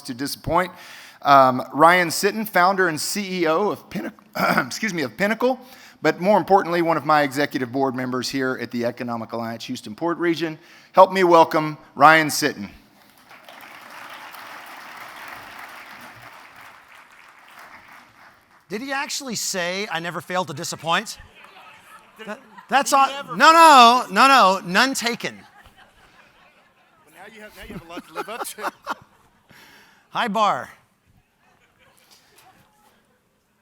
to disappoint. Ryan Sitton, founder and CEO of Pinnacle, but more importantly, one of my executive board members here at the Economic Alliance Houston Port Region. Help me welcome Ryan Sitton. Did he actually say, "I never failed to disappoint"? That's all. No, none taken. Well, now you have a lot to live up to. High bar.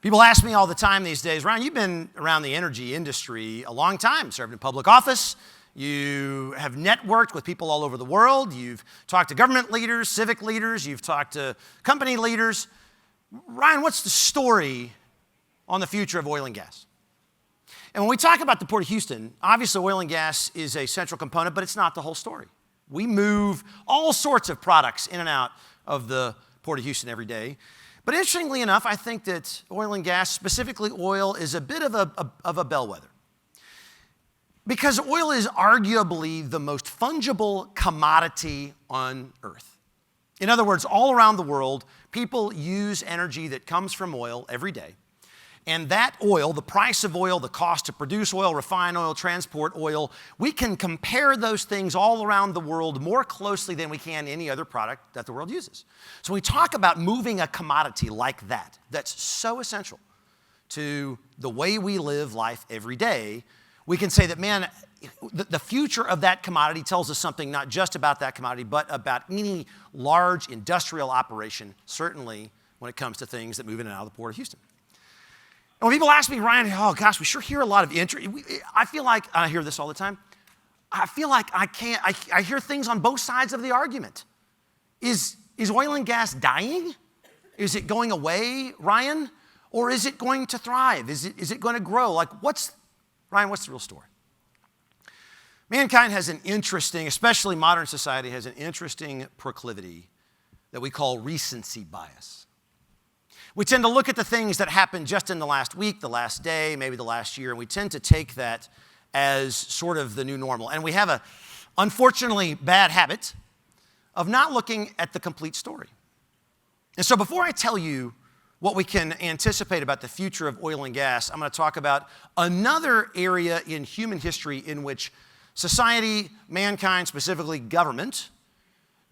People ask me all the time these days, Ryan, you've been around the energy industry a long time, served in public office. You have networked with people all over the world. You've talked to government leaders, civic leaders. You've talked to company leaders. Ryan, what's the story on the future of oil and gas? And when we talk about the Port of Houston, obviously oil and gas is a central component, but it's not the whole story. We move all sorts of products in and out of the Port of Houston every day. But interestingly enough, I think that oil and gas, specifically oil, is a bit of a bellwether. Because oil is arguably the most fungible commodity on earth. In other words, all around the world, people use energy that comes from oil every day. And that oil, the price of oil, the cost to produce oil, refine oil, transport oil, we can compare those things all around the world more closely than we can any other product that the world uses. So when we talk about moving a commodity like that, that's so essential to the way we live life every day, we can say that, man, the future of that commodity tells us something not just about that commodity, but about any large industrial operation, certainly when it comes to things that move in and out of the Port of Houston. And when people ask me, Ryan, oh gosh, we sure hear a lot of interest. I feel like, and I hear this all the time, I feel like I hear things on both sides of the argument. Is oil and gas dying? Is it going away, Ryan? Or is it going to thrive? Is it going to grow? Like, Ryan, what's the real story? Mankind has an interesting, especially modern society, has an interesting proclivity that we call recency bias. We tend to look at the things that happened just in the last week, the last day, maybe the last year, and we tend to take that as sort of the new normal. And we have a, unfortunately, bad habit of not looking at the complete story. And so before I tell you what we can anticipate about the future of oil and gas, I'm going to talk about another area in human history in which society, mankind, specifically government,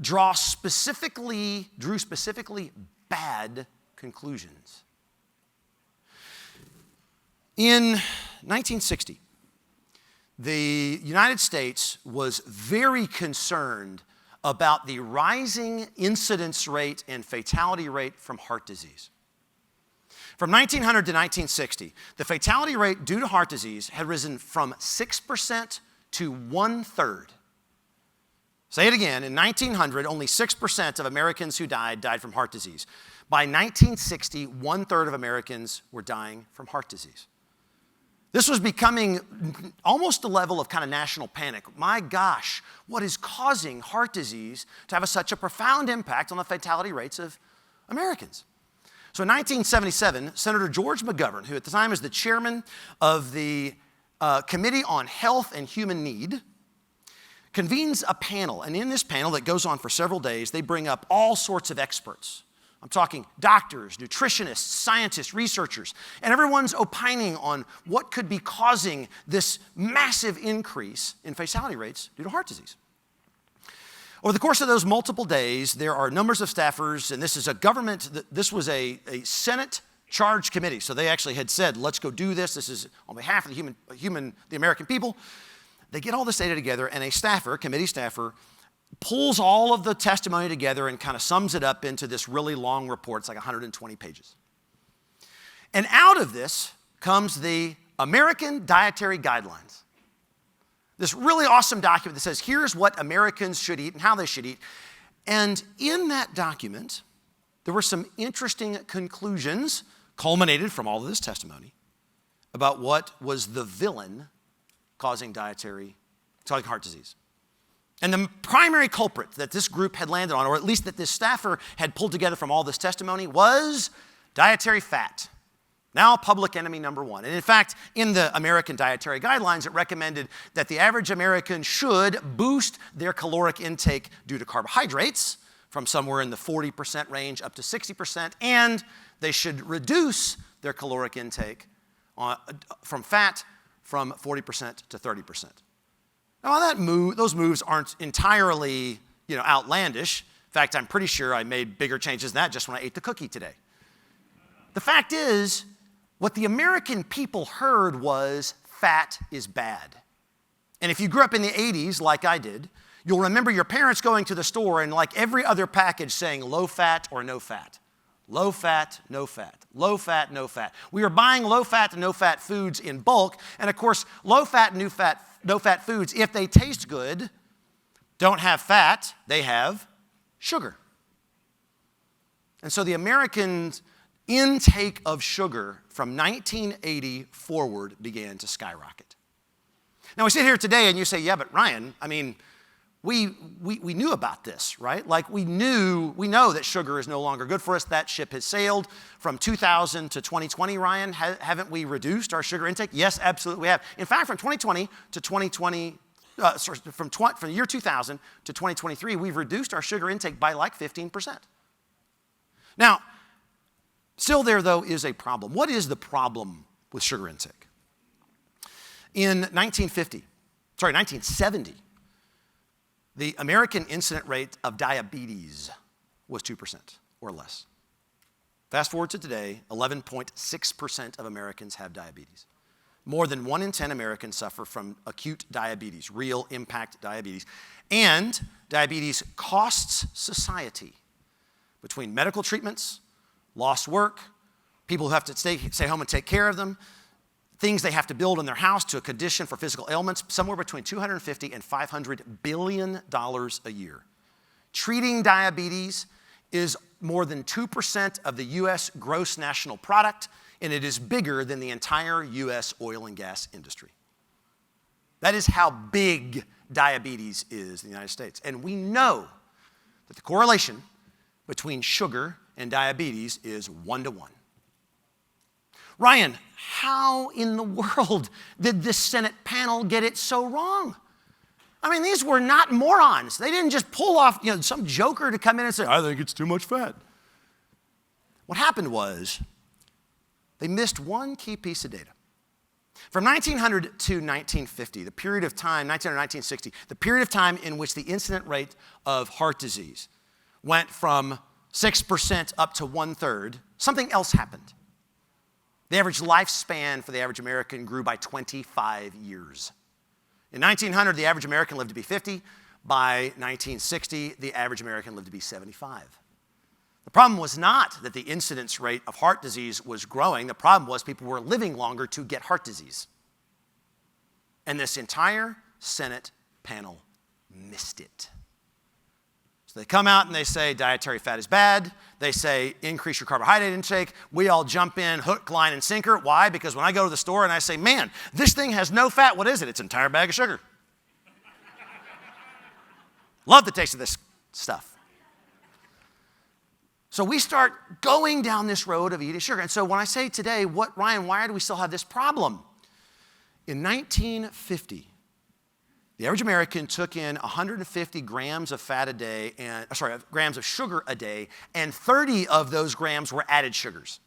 drew specifically bad conclusions. In 1960, the United States was very concerned about the rising incidence rate and fatality rate from heart disease. From 1900 to 1960, the fatality rate due to heart disease had risen from 6% to 1/3. Say it again, in 1900, only 6% of Americans who died from heart disease. By 1960, 1/3 of Americans were dying from heart disease. This was becoming almost a level of kind of national panic. My gosh, what is causing heart disease to have such a profound impact on the fatality rates of Americans? So in 1977, Senator George McGovern, who at the time was the chairman of the Committee on Health and Human Need, convenes a panel. And in this panel that goes on for several days, they bring up all sorts of experts. I'm talking doctors, nutritionists, scientists, researchers, and everyone's opining on what could be causing this massive increase in fatality rates due to heart disease. Over the course of those multiple days, there are numbers of staffers, and this is a government, this was a Senate charged committee. So they actually had said, let's go do this. This is on behalf of the American people. They get all this data together, and a committee staffer, pulls all of the testimony together and kind of sums it up into this really long report. It's like 120 pages. And out of this comes the American Dietary Guidelines. This really awesome document that says, here's what Americans should eat and how they should eat. And in that document, there were some interesting conclusions culminated from all of this testimony about what was the villain causing heart disease. And the primary culprit that this group had landed on, or at least that this staffer had pulled together from all this testimony, was dietary fat. Now public enemy number one. And in fact, in the American Dietary Guidelines, it recommended that the average American should boost their caloric intake due to carbohydrates from somewhere in the 40% range up to 60%, and they should reduce their caloric intake from fat from 40% to 30%. Now, those moves aren't entirely, outlandish. In fact, I'm pretty sure I made bigger changes than that just when I ate the cookie today. The fact is, what the American people heard was fat is bad. And if you grew up in the 80s like I did, you'll remember your parents going to the store and like every other package saying low fat or no fat. Low fat, no fat. Low fat, no fat. We were buying low fat and no fat foods in bulk. And of course, low fat and no fat foods, if they taste good, don't have fat, they have sugar. And so the Americans' intake of sugar from 1980 forward began to skyrocket. Now we sit here today and you say, yeah, but Ryan, we knew about this, right? Like we know that sugar is no longer good for us. That ship has sailed. From 2000 to 2020, Ryan, haven't we reduced our sugar intake? Yes, absolutely we have. In fact, from 2020 to 2020, from the year 2000 to 2023, we've reduced our sugar intake by like 15%. Now, still there though is a problem. What is the problem with sugar intake? In 1970, the American incident rate of diabetes was 2% or less. Fast forward to today, 11.6% of Americans have diabetes. More than 1 in 10 Americans suffer from acute diabetes, real impact diabetes. And diabetes costs society between medical treatments, lost work, people who have to stay home and take care of them, things they have to build in their house to a condition for physical ailments, somewhere between $250 and $500 billion a year. Treating diabetes is more than 2% of the U.S. gross national product, and it is bigger than the entire U.S. oil and gas industry. That is how big diabetes is in the United States. And we know that the correlation between sugar and diabetes is 1-to-1. Ryan, how in the world did this Senate panel get it so wrong? These were not morons. They didn't just pull off, some joker to come in and say, I think it's too much fat. What happened was they missed one key piece of data. From 1900 to 1950, the period of time, 1900 to 1960, the period of time in which the incident rate of heart disease went from 6% up to 1/3, something else happened. The average lifespan for the average American grew by 25 years. In 1900, the average American lived to be 50. By 1960, the average American lived to be 75. The problem was not that the incidence rate of heart disease was growing. The problem was people were living longer to get heart disease. And this entire Senate panel missed it. So they come out and they say dietary fat is bad. They say increase your carbohydrate intake. We all jump in, hook, line, and sinker. Why? Because when I go to the store and I say, man, this thing has no fat, what is it? It's an entire bag of sugar. Love the taste of this stuff. So we start going down this road of eating sugar. And so when I say today, Ryan, why do we still have this problem? In 1950, the average American took in 150 grams of grams of sugar a day, and 30 of those grams were added sugars.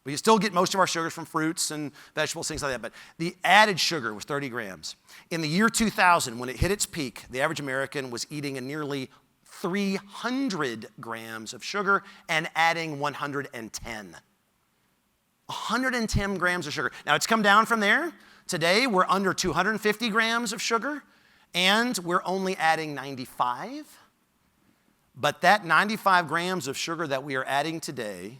We still get most of our sugars from fruits and vegetables, things like that, but the added sugar was 30 grams. In the year 2000, when it hit its peak, the average American was eating a nearly 300 grams of sugar and adding 110. 110 grams of sugar. Now, it's come down from there. Today, we're under 250 grams of sugar. And we're only adding 95. But that 95 grams of sugar that we are adding today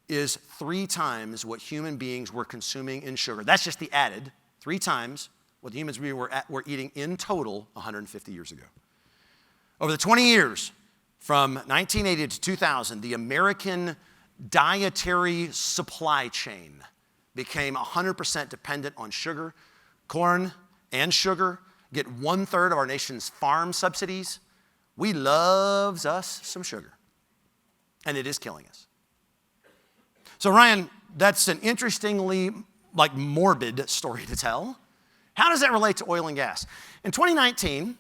is 3 times what human beings were consuming in sugar. That's just the added, 3 times what the humans were eating in total 150 years ago. Over the 20 years, from 1980 to 2000, the American dietary supply chain became 100% dependent on sugar, corn and sugar, get 1/3 of our nation's farm subsidies. We loves us some sugar, and it is killing us. So Ryan, that's an interestingly morbid story to tell. How does that relate to oil and gas? In 2019,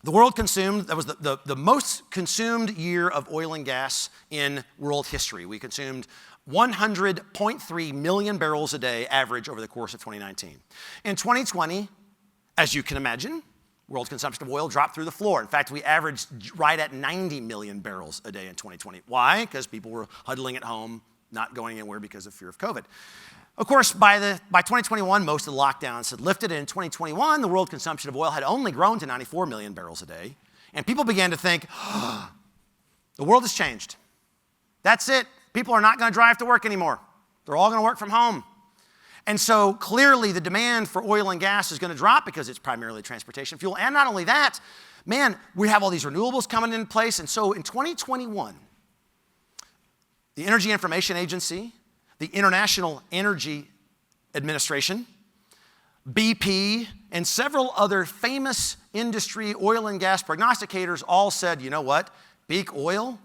The world consumed, that was the most consumed year of oil and gas in world history. We consumed 100.3 million barrels a day average over the course of 2019. In 2020, as you can imagine, world consumption of oil dropped through the floor. In fact, we averaged right at 90 million barrels a day in 2020. Why? Because people were huddling at home, not going anywhere because of fear of COVID. Of course, by 2021, most of the lockdowns had lifted. And in 2021, the world consumption of oil had only grown to 94 million barrels a day. And people began to think, the world has changed. That's it. People are not going to drive to work anymore. They're all going to work from home. And so clearly the demand for oil and gas is going to drop because it's primarily transportation fuel. And not only that, man, we have all these renewables coming into place. And so in 2021, the Energy Information Agency, the International Energy Administration, BP, and several other famous industry oil and gas prognosticators all said, you know what? Peak oil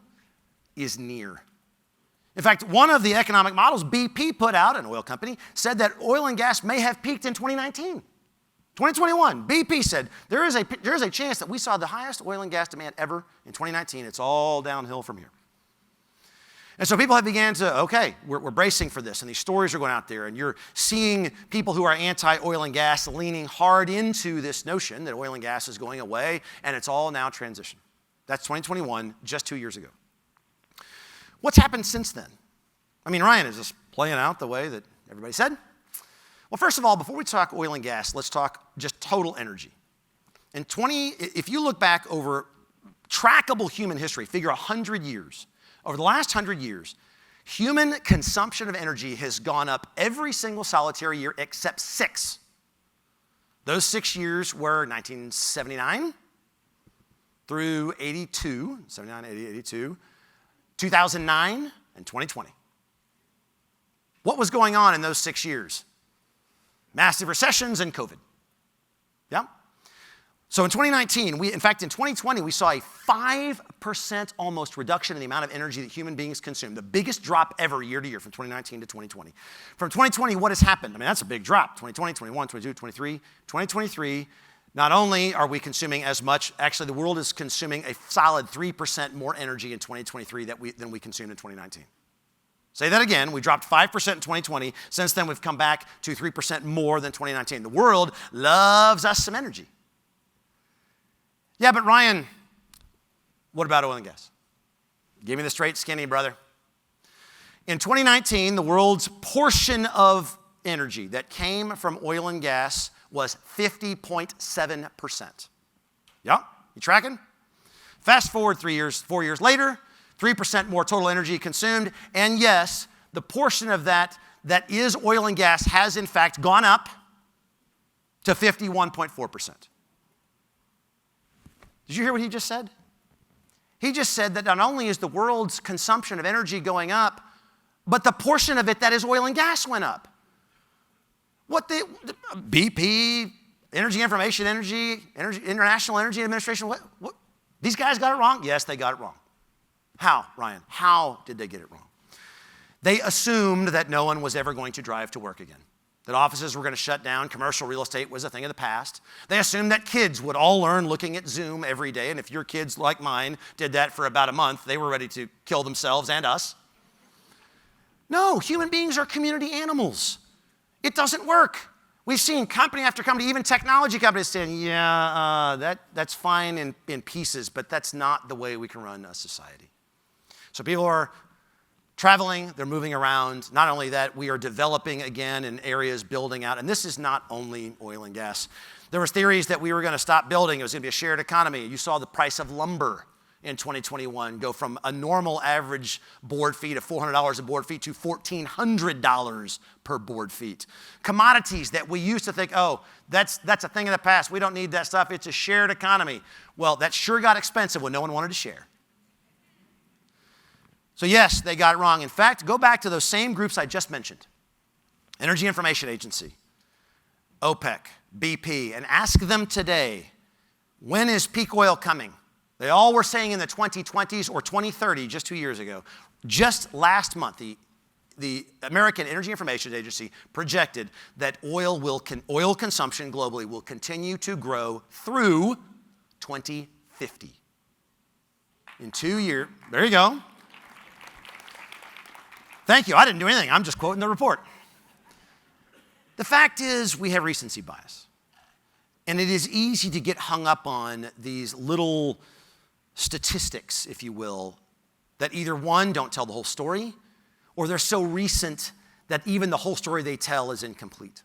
is near. In fact, one of the economic models BP put out, an oil company, said that oil and gas may have peaked in 2019. 2021, BP said there is a chance that we saw the highest oil and gas demand ever in 2019. It's all downhill from here. And so people have began to, okay, we're bracing for this, and these stories are going out there, and you're seeing people who are anti-oil and gas leaning hard into this notion that oil and gas is going away, and it's all now transition. That's 2021, just 2 years ago. What's happened since then? I mean, Ryan, is this playing out the way that everybody said? Well, first of all, before we talk oil and gas, let's talk just total energy. If you look back over trackable human history, figure 100 years, over the last 100 years, human consumption of energy has gone up every single solitary year except 6. Those 6 years were 1979 through 82, 79, 80, 82, 2009, and 2020. What was going on in those 6 years? Massive recessions and COVID. Yeah? So in 2019, in 2020, we saw a 5% almost reduction in the amount of energy that human beings consume, the biggest drop ever year to year from 2019 to 2020. From 2020, what has happened? I mean, that's a big drop. 2020, 21, 22, 23, 2023, not only are we consuming as much, actually the world is consuming a solid 3% more energy in 2023 than we consumed in 2019. Say that again, we dropped 5% in 2020. Since then, we've come back to 3% more than 2019. The world loves us some energy. Yeah, but Ryan, what about oil and gas? Give me the straight skinny, brother. In 2019, the world's portion of energy that came from oil and gas was 50.7%. Yeah, you tracking? Fast forward 4 years later, 3% more total energy consumed, and yes, the portion of that is oil and gas has in fact gone up to 51.4%. Did you hear what he just said? He just said that not only is the world's consumption of energy going up, but the portion of it that is oil and gas went up. BP, Energy Information International Energy Administration, what? These guys got it wrong? Yes, they got it wrong. How, Ryan? How did they get it wrong? They assumed that no one was ever going to drive to work again, that offices were going to shut down, commercial real estate was a thing of the past. They assumed that kids would all learn looking at Zoom every day, and if your kids, like mine, did that for about a month, they were ready to kill themselves and us. No, human beings are community animals. It doesn't work. We've seen company after company, even technology companies saying, that's fine in pieces, but that's not the way we can run a society. So people are traveling, they're moving around. Not only that, we are developing again in areas, building out. And this is not only oil and gas. There was theories that we were going to stop building. It was going to be a shared economy. You saw the price of lumber in 2021 go from a normal average board feet of $400 a board feet to $1,400 per board feet. Commodities that we used to think, oh, that's a thing of the past. We don't need that stuff. It's a shared economy. Well, that sure got expensive when no one wanted to share. So yes, they got it wrong. In fact, go back to those same groups I just mentioned. Energy Information Agency, OPEC, BP, and ask them today, when is peak oil coming? They all were saying in the 2020s or 2030, just 2 years ago. Just last month, the American Energy Information Agency projected that oil consumption globally will continue to grow through 2050. In 2 years, there you go. Thank you, I didn't do anything, I'm just quoting the report. The fact is, we have recency bias. And it is easy to get hung up on these little statistics, if you will, that either one, don't tell the whole story, or they're so recent that even the whole story they tell is incomplete.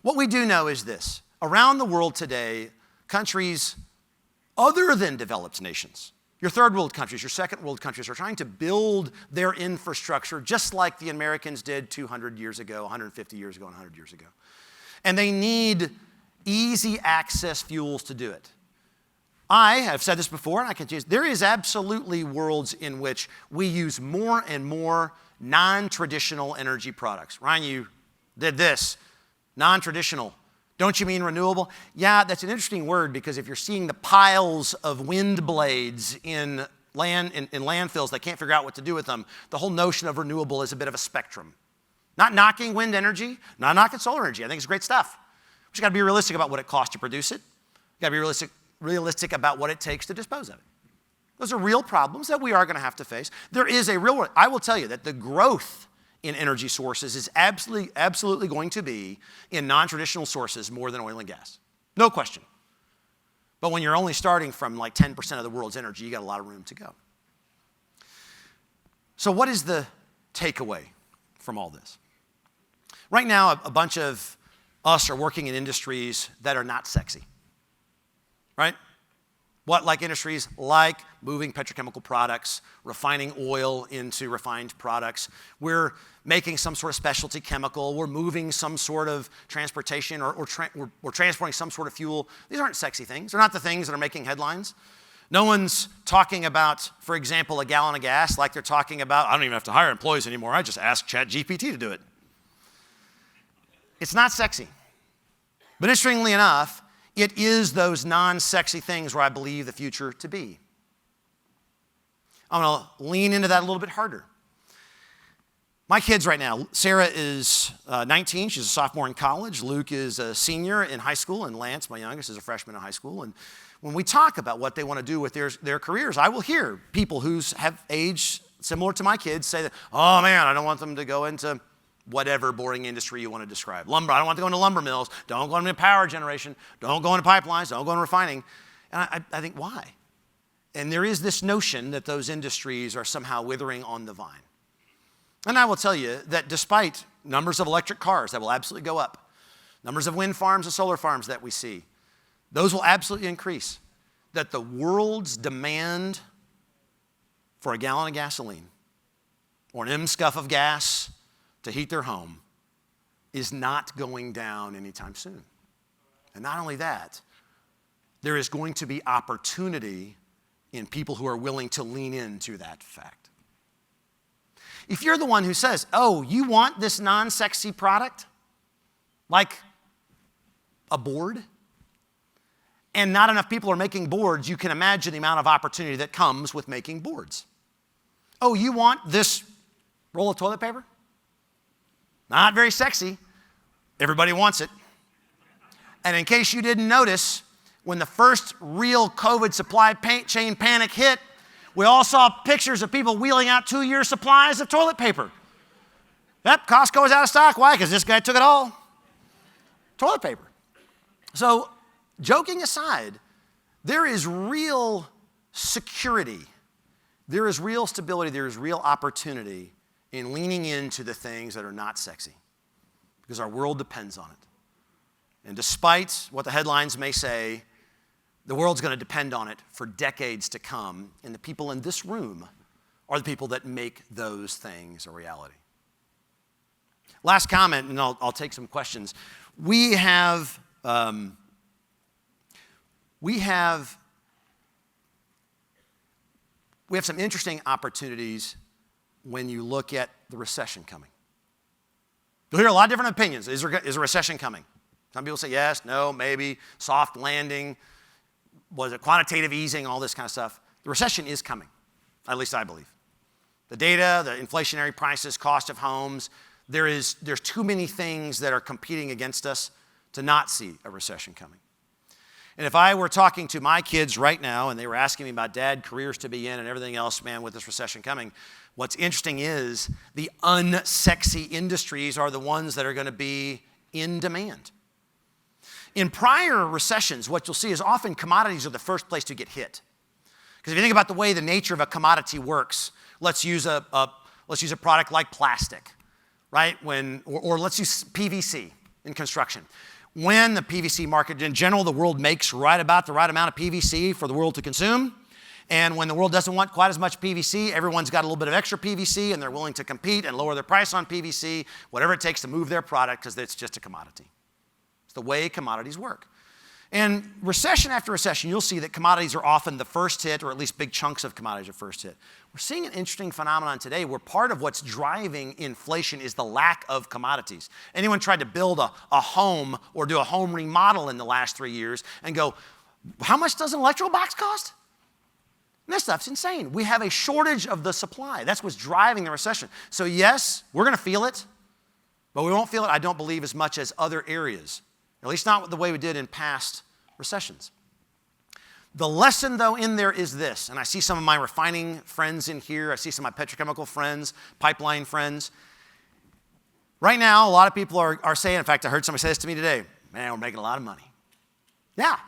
What we do know is this. Around the world today, countries other than developed nations, your third world countries, your second world countries, are trying to build their infrastructure just like the Americans did 200 years ago, 150 years ago, and 100 years ago. And they need easy access fuels to do it. I have said this before, and I can there is absolutely worlds in which we use more and more non-traditional energy products. Ryan, you did this. Non-traditional. Don't you mean renewable? Yeah, that's an interesting word because if you're seeing the piles of wind blades in landfills that can't figure out what to do with them, the whole notion of renewable is a bit of a spectrum. Not knocking wind energy, not knocking solar energy. I think it's great stuff. We just got to be realistic about what it costs to produce it. Got to be realistic about what it takes to dispose of it. Those are real problems that we are going to have to face. There is a real, I will tell you that the growth in energy sources is absolutely going to be in non-traditional sources more than oil and gas. No question. But when you're only starting from like 10% of the world's energy, you got a lot of room to go. So what is the takeaway from all this? Right now, a bunch of us are working in industries that are not sexy, right? What, like industries like moving petrochemical products, refining oil into refined products. We're making some sort of specialty chemical. We're moving some sort of transportation or we're transporting some sort of fuel. These aren't sexy things. They're not the things that are making headlines. No one's talking about, for example, a gallon of gas like they're talking about, I don't even have to hire employees anymore. I just ask ChatGPT to do it. It's not sexy. But interestingly enough, it is those non-sexy things where I believe the future to be. I'm going to lean into that a little bit harder. My kids right now, Sarah is 19. She's a sophomore in college. Luke is a senior in high school. And Lance, my youngest, is a freshman in high school. And when we talk about what they want to do with their careers, I will hear people who have age similar to my kids say that, oh man, I don't want them to go into whatever boring industry you want to describe. Lumber, I don't want to go into lumber mills. Don't go into power generation. Don't go into pipelines. Don't go into refining. And I think, why? And there is this notion that those industries are somehow withering on the vine. And I will tell you that despite numbers of electric cars that will absolutely go up, numbers of wind farms and solar farms that we see, those will absolutely increase, that the world's demand for a gallon of gasoline or an M-scuff of gas to heat their home is not going down anytime soon. And not only that, there is going to be opportunity in people who are willing to lean into that fact. If you're the one who says, oh, you want this non-sexy product, like a board, and not enough people are making boards, you can imagine the amount of opportunity that comes with making boards. Oh, you want this roll of toilet paper? Not very sexy. Everybody wants it. And in case you didn't notice, when the first real COVID supply chain panic hit, we all saw pictures of people wheeling out 2-year supplies of toilet paper. Yep, Costco is out of stock. Why? Because this guy took it all. Toilet paper. So, joking aside, there is real security. There is real stability. There is real opportunity in leaning into the things that are not sexy, because our world depends on it. And despite what the headlines may say, the world's going to depend on it for decades to come, and the people in this room are the people that make those things a reality. Last comment, and I'll take some questions. We have some interesting opportunities when you look at the recession coming. You'll hear a lot of different opinions. Is a recession coming? Some people say yes, no, maybe, soft landing, was it quantitative easing, all this kind of stuff. The recession is coming, at least I believe. The data, the inflationary prices, cost of homes, there's too many things that are competing against us to not see a recession coming. And if I were talking to my kids right now and they were asking me about dad, careers to be in and everything else, man, with this recession coming, what's interesting is the unsexy industries are the ones that are going to be in demand. In prior recessions, what you'll see is often commodities are the first place to get hit. Because if you think about the way the nature of a commodity works, let's use a product like plastic, right? Or let's use PVC in construction. When the PVC market, in general, the world makes right about the right amount of PVC for the world to consume. And when the world doesn't want quite as much PVC, everyone's got a little bit of extra PVC and they're willing to compete and lower their price on PVC, whatever it takes to move their product because it's just a commodity. It's the way commodities work. And recession after recession, you'll see that commodities are often the first hit, or at least big chunks of commodities are first hit. We're seeing an interesting phenomenon today where part of what's driving inflation is the lack of commodities. Anyone tried to build a home or do a home remodel in the last 3 years and go, how much does an electrical box cost? And that stuff's insane. We have a shortage of the supply. That's what's driving the recession. So yes, we're going to feel it, but we won't feel it, I don't believe, as much as other areas. At least not the way we did in past recessions. The lesson, though, in there is this, and I see some of my refining friends in here, I see some of my petrochemical friends, pipeline friends. Right now, a lot of people are saying, in fact, I heard somebody say this to me today, man, we're making a lot of money. Yeah,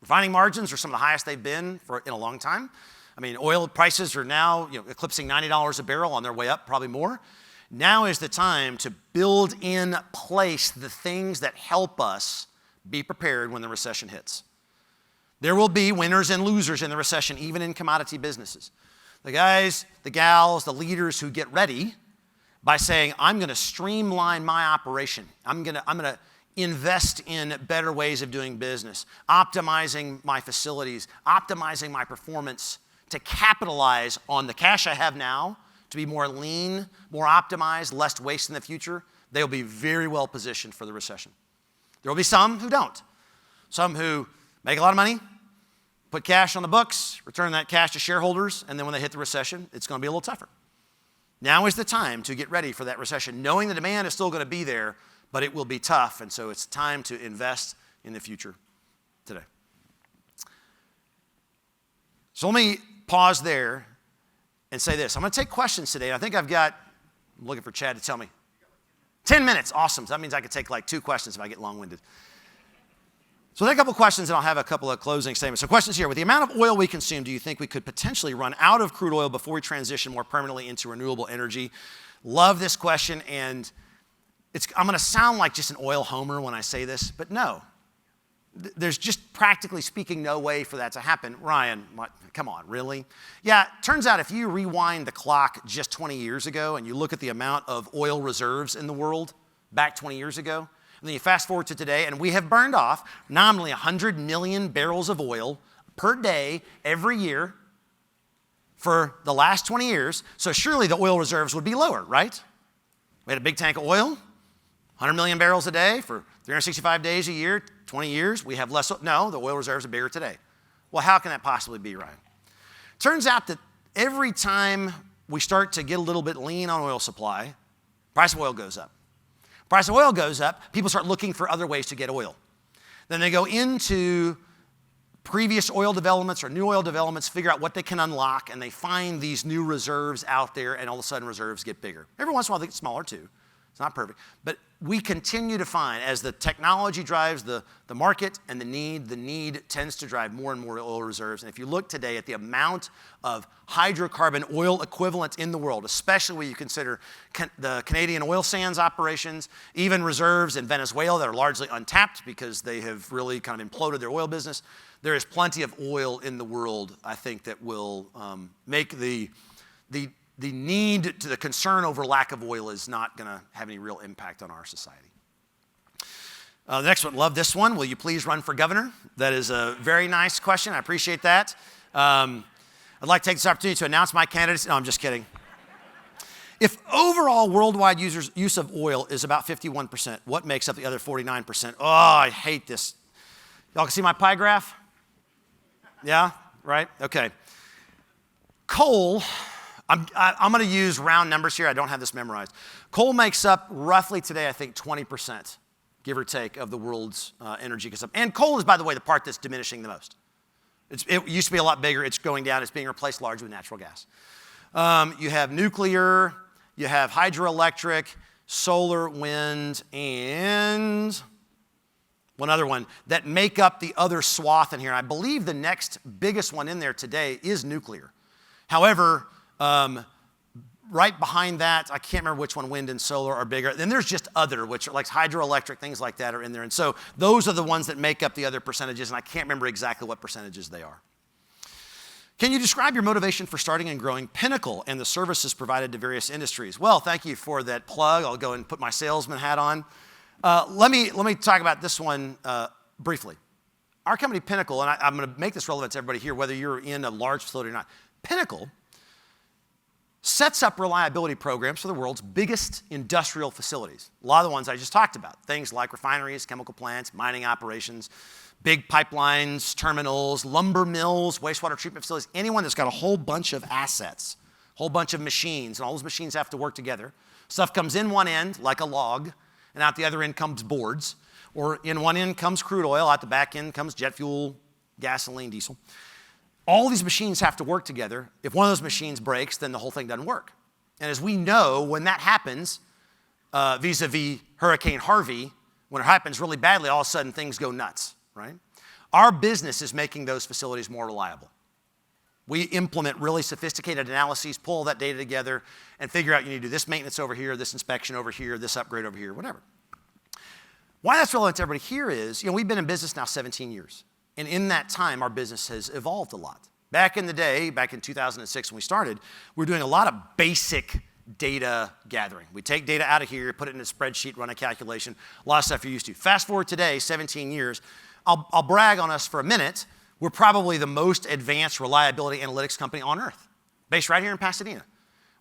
refining margins are some of the highest they've been in a long time. I mean, oil prices are now eclipsing $90 a barrel, on their way up, probably more. Now is the time to build in place the things that help us be prepared when the recession hits. There will be winners and losers in the recession, even in commodity businesses. The guys, the gals, the leaders who get ready by saying, I'm going to streamline my operation. I'm going to invest in better ways of doing business, optimizing my facilities, optimizing my performance to capitalize on the cash I have now, to be more lean, more optimized, less waste in the future. They will be very well positioned for the recession. There will be some who don't. Some who make a lot of money, put cash on the books, return that cash to shareholders, and then when they hit the recession, it's going to be a little tougher. Now is the time to get ready for that recession, knowing the demand is still going to be there, but it will be tough, and so it's time to invest in the future today. So let me pause there and say this. I'm going to take questions today. I think I'm looking for Chad to tell me. 10 minutes, awesome. So that means I could take like 2 questions if I get long-winded. So I'll take a couple questions and I'll have a couple of closing statements. So questions here. With the amount of oil we consume, do you think we could potentially run out of crude oil before we transition more permanently into renewable energy? Love this question, and I'm going to sound like just an oil homer when I say this, but no. There's just practically speaking no way for that to happen. Ryan, come on, really? Yeah, turns out if you rewind the clock just 20 years ago and you look at the amount of oil reserves in the world back 20 years ago, and then you fast forward to today, and we have burned off nominally 100 million barrels of oil per day every year for the last 20 years, so surely the oil reserves would be lower, right? We had a big tank of oil, 100 million barrels a day for 365 days a year, 20 years, we have less. No, the oil reserves are bigger today. Well, how can that possibly be, Ryan? Turns out that every time we start to get a little bit lean on oil supply, price of oil goes up. Price of oil goes up, people start looking for other ways to get oil. Then they go into previous oil developments or new oil developments, figure out what they can unlock, and they find these new reserves out there, and all of a sudden reserves get bigger. Every once in a while they get smaller too. It's not perfect. But we continue to find, as the technology drives the market and the need tends to drive more and more oil reserves. And if you look today at the amount of hydrocarbon oil equivalent in the world, especially when you consider the Canadian oil sands operations, even reserves in Venezuela that are largely untapped because they have really kind of imploded their oil business, there is plenty of oil in the world, I think, that will make the need to the concern over lack of oil is not going to have any real impact on our society. The next one, love this one. Will you please run for governor? That is a very nice question. I appreciate that. I'd like to take this opportunity to announce my candidacy. No, I'm just kidding. If overall worldwide use of oil is about 51%, what makes up the other 49%? Oh, I hate this. Y'all can see my pie graph? Yeah, right? Okay. Coal, I'm going to use round numbers here. I don't have this memorized. Coal makes up roughly today, I think, 20% give or take, of the world's energy consumption. And coal is, by the way, the part that's diminishing the most. It used to be a lot bigger. It's going down. It's being replaced largely with natural gas. You have nuclear, you have hydroelectric, solar, wind, and one other one that make up the other swath in here. I believe the next biggest one in there today is nuclear. However, right behind that, I can't remember which one, wind and solar, are bigger. Then there's just other, which are like hydroelectric, things like that are in there. And so those are the ones that make up the other percentages, and I can't remember exactly what percentages they are. Can you describe your motivation for starting and growing Pinnacle and the services provided to various industries? Well, thank you for that plug. I'll go and put my salesman hat on. Let me talk about this one briefly. Our company, Pinnacle, and I'm going to make this relevant to everybody here, whether you're in a large facility or not. Pinnacle sets up reliability programs for the world's biggest industrial facilities. A lot of the ones I just talked about, things like refineries, chemical plants, mining operations, big pipelines, terminals, lumber mills, wastewater treatment facilities, anyone that's got a whole bunch of assets, a whole bunch of machines, and all those machines have to work together. Stuff comes in one end, like a log, and out the other end comes boards, or in one end comes crude oil, out the back end comes jet fuel, gasoline, diesel. All these machines have to work together. If one of those machines breaks, then the whole thing doesn't work. And as we know, when that happens, vis-a-vis Hurricane Harvey, when it happens really badly, all of a sudden things go nuts, right? Our business is making those facilities more reliable. We implement really sophisticated analyses, pull all that data together, and figure out you need to do this maintenance over here, this inspection over here, this upgrade over here, whatever. Why that's relevant to everybody here is, we've been in business now 17 years. And in that time, our business has evolved a lot. Back in the day, back in 2006 when we started, we were doing a lot of basic data gathering. We take data out of here, put it in a spreadsheet, run a calculation, a lot of stuff you're used to. Fast forward today, 17 years, I'll brag on us for a minute. We're probably the most advanced reliability analytics company on earth, based right here in Pasadena.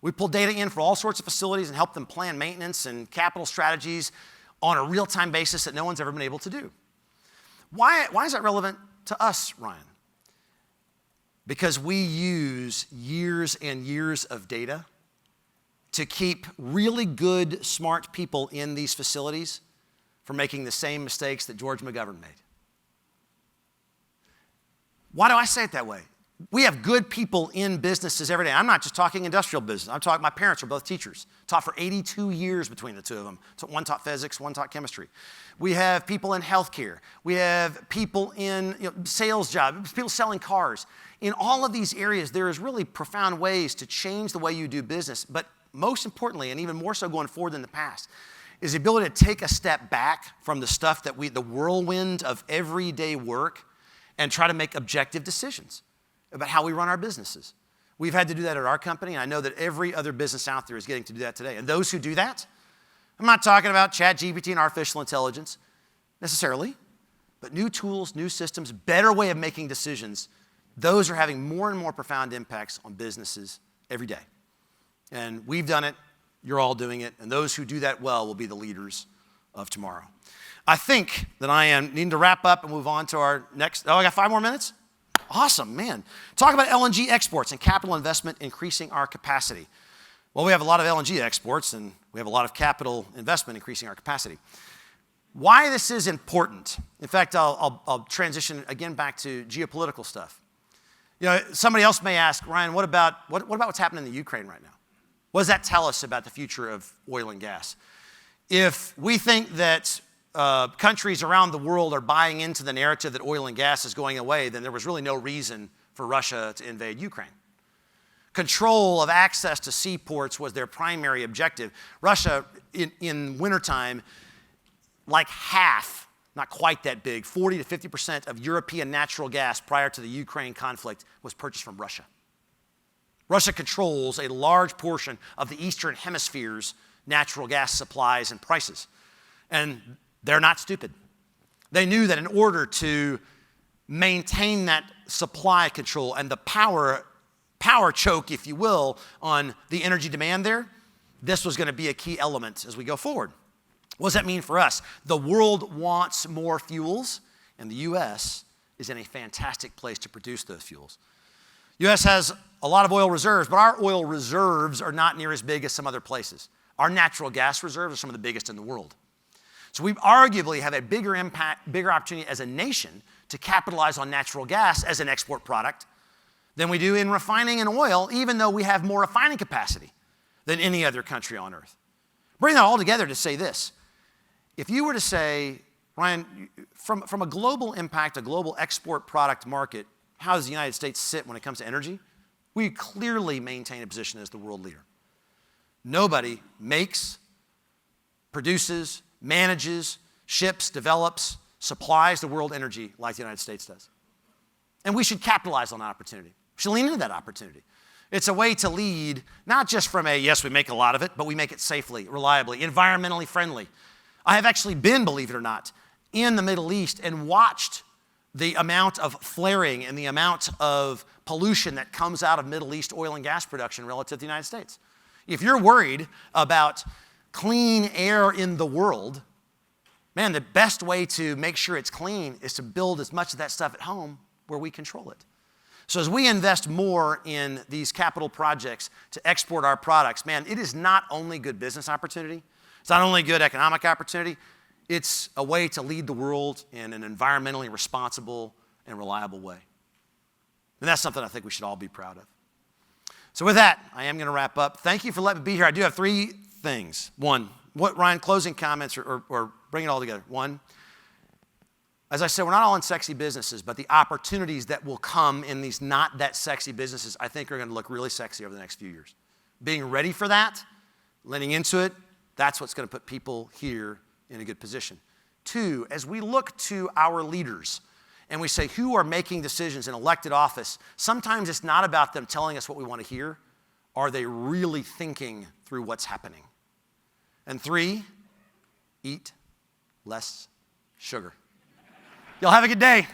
We pull data in for all sorts of facilities and help them plan maintenance and capital strategies on a real-time basis that no one's ever been able to do. Why is that relevant to us, Ryan? Because we use years and years of data to keep really good, smart people in these facilities from making the same mistakes that George McGovern made. Why do I say it that way? We have good people in businesses every day. I'm not just talking industrial business. I'm talking, my parents are both teachers. Taught for 82 years between the two of them. So one taught physics, one taught chemistry. We have people in healthcare. We have people in sales jobs, people selling cars. In all of these areas, there is really profound ways to change the way you do business. But most importantly, and even more so going forward than the past, is the ability to take a step back from the stuff that the whirlwind of everyday work, and try to make objective decisions about how we run our businesses. We've had to do that at our company, and I know that every other business out there is getting to do that today. And those who do that, I'm not talking about ChatGPT and artificial intelligence necessarily, but new tools, new systems, better way of making decisions, those are having more and more profound impacts on businesses every day. And we've done it, you're all doing it, and those who do that well will be the leaders of tomorrow. I think that I am needing to wrap up and move on to our next. I got 5 more minutes? Awesome, man. Talk about LNG exports and capital investment increasing our capacity. Well, we have a lot of LNG exports and we have a lot of capital investment increasing our capacity. Why this is important. In fact, I'll transition again back to geopolitical stuff. Somebody else may ask, Ryan, what about what's happening in the Ukraine right now? What does that tell us about the future of oil and gas? If we think that countries around the world are buying into the narrative that oil and gas is going away, then there was really no reason for Russia to invade Ukraine. Control of access to seaports was their primary objective. Russia, in wintertime, like half, not quite that big, 40 to 50% of European natural gas prior to the Ukraine conflict was purchased from Russia. Russia controls a large portion of the Eastern Hemisphere's natural gas supplies and prices. And they're not stupid. They knew that in order to maintain that supply control and the power choke, if you will, on the energy demand there, this was going to be a key element as we go forward. What does that mean for us? The world wants more fuels, and the U.S. is in a fantastic place to produce those fuels. U.S. has a lot of oil reserves, but our oil reserves are not near as big as some other places. Our natural gas reserves are some of the biggest in the world. So we arguably have a bigger impact, bigger opportunity as a nation to capitalize on natural gas as an export product than we do in refining and oil, even though we have more refining capacity than any other country on earth. Bring that all together to say this. If you were to say, Ryan, from a global impact, a global export product market, how does the United States sit when it comes to energy? We clearly maintain a position as the world leader. Nobody makes, produces, manages, ships, develops, supplies the world energy like the United States does. And we should capitalize on that opportunity. We should lean into that opportunity. It's a way to lead, not just from a, yes, we make a lot of it, but we make it safely, reliably, environmentally friendly. I have actually been, believe it or not, in the Middle East and watched the amount of flaring and the amount of pollution that comes out of Middle East oil and gas production relative to the United States. If you're worried about clean air in the world, man, the best way to make sure it's clean is to build as much of that stuff at home where we control it. So as we invest more in these capital projects to export our products, man, it is not only good business opportunity, it's not only good economic opportunity, it's a way to lead the world in an environmentally responsible and reliable way. And that's something I think we should all be proud of. So with that, I am going to wrap up. Thank you for letting me be here. I do have three things. One, Ryan, closing comments or bring it all together. One, as I said, we're not all in sexy businesses, but the opportunities that will come in these not that sexy businesses, I think are going to look really sexy over the next few years. Being ready for that, leaning into it, that's what's going to put people here in a good position. Two, as we look to our leaders and we say who are making decisions in elected office, sometimes it's not about them telling us what we want to hear. Are they really thinking through what's happening? And three, eat less sugar. Y'all have a good day.